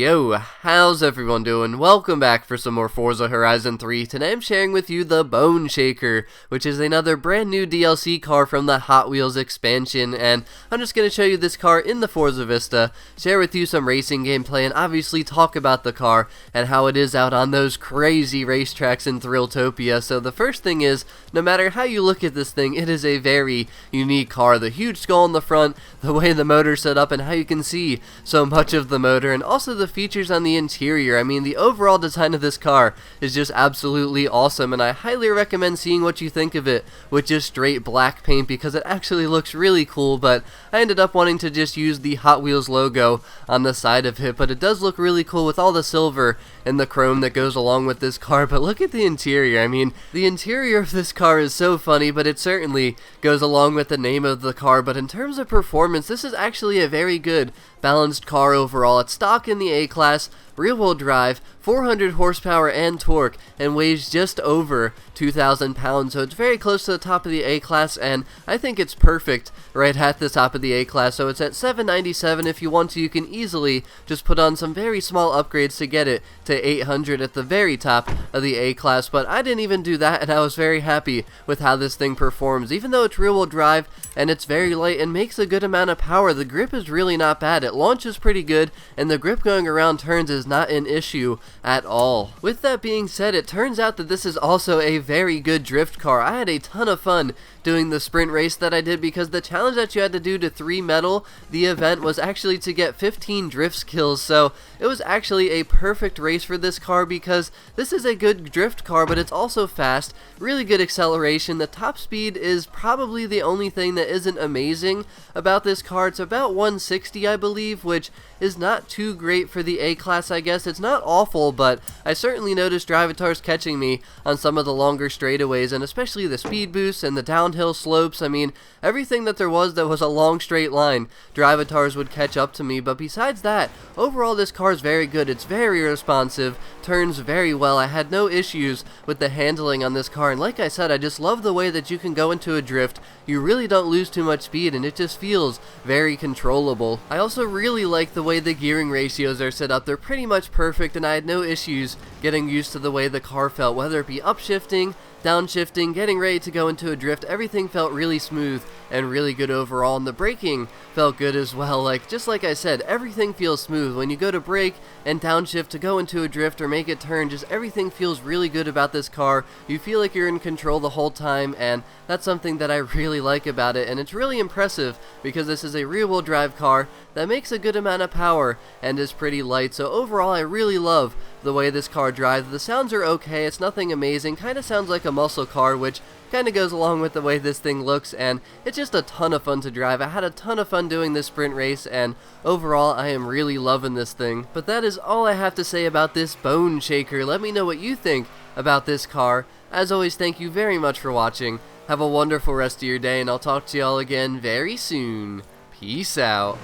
Yo, how's everyone doing? Welcome back for some more Forza Horizon 3. Today I'm sharing with you the Bone Shaker, which is another brand new DLC car from the Hot Wheels expansion, and I'm just going to show you this car in the Forza Vista, share with you some racing gameplay, and obviously talk about the car and how it is out on those crazy racetracks in Thrilltopia. So the first thing is, no matter how you look at this thing, it is a very unique car. The huge skull in the front, the way the motor's set up, and how you can see so much of the motor, and also the features on the interior. I mean, the overall design of this car is just absolutely awesome, and I highly recommend seeing what you think of it with just straight black paint, because it actually looks really cool. But I ended up wanting to just use the Hot Wheels logo on the side of it, but it does look really cool with all the silver and the chrome that goes along with this car. But look at the interior. I mean, the interior of this car is so funny, but it certainly goes along with the name of the car. But in terms of performance, this is actually a very good balanced car overall. It's stock in the A-Class, rear-wheel drive, 400 horsepower and torque, and weighs just over 2,000 pounds, so it's very close to the top of the A-Class, and I think it's perfect right at the top of the A-Class. So it's at 797. If you want to, you can easily just put on some very small upgrades to get it to 800 at the very top of the A-Class, but I didn't even do that, and I was very happy with how this thing performs. Even though it's rear-wheel drive and it's very light and makes a good amount of power, the grip is really not bad. It launches pretty good, and the grip going around turns is not an issue at all. With that being said, it turns out that this is also a very good drift car. I had a ton of fun doing the sprint race that I did, because the challenge that you had to do to 3 medal the event was actually to get 15 drift skills. So it was actually a perfect race for this car, because this is a good drift car, but it's also fast, really good acceleration. The top speed is probably the only thing that isn't amazing about this car. It's about 160, I believe, which is not too great for the A-Class, I guess. It's not awful, but I certainly noticed Drivatars catching me on some of the longer straightaways, and especially the speed boosts and the downhill slopes. I mean, everything that was a long straight line, Drivatars would catch up to me. But besides that, overall this car is very good. It's very responsive, turns very well. I had no issues with the handling on this car, and like I said, I just love the way that you can go into a drift. You really don't lose too much speed, and it just feels very controllable. I also really like the way the gearing ratios are set up. They're pretty much perfect, and I had no issues getting used to the way the car felt, whether it be upshifting, downshifting, getting ready to go into a drift. Everything felt really smooth and really good overall, and the braking felt good as well. Just like I said, everything feels smooth when you go to brake and downshift to go into a drift or make a turn. Just everything feels really good about this car. You feel like you're in control the whole time, and that's something that I really like about it. And it's really impressive, because this is a rear-wheel drive car that makes a good amount of power and is pretty light. So overall, I really love the way this car drives. The sounds are okay. It's nothing amazing. Kind of sounds like a muscle car, which kind of goes along with the way this thing looks, and it's just a ton of fun to drive. I had a ton of fun doing this sprint race, and overall I am really loving this thing. But that is all I have to say about this Bone Shaker. Let me know what you think about this car. As always, thank you very much for watching. Have a wonderful rest of your day, and I'll talk to y'all again very soon. Peace out.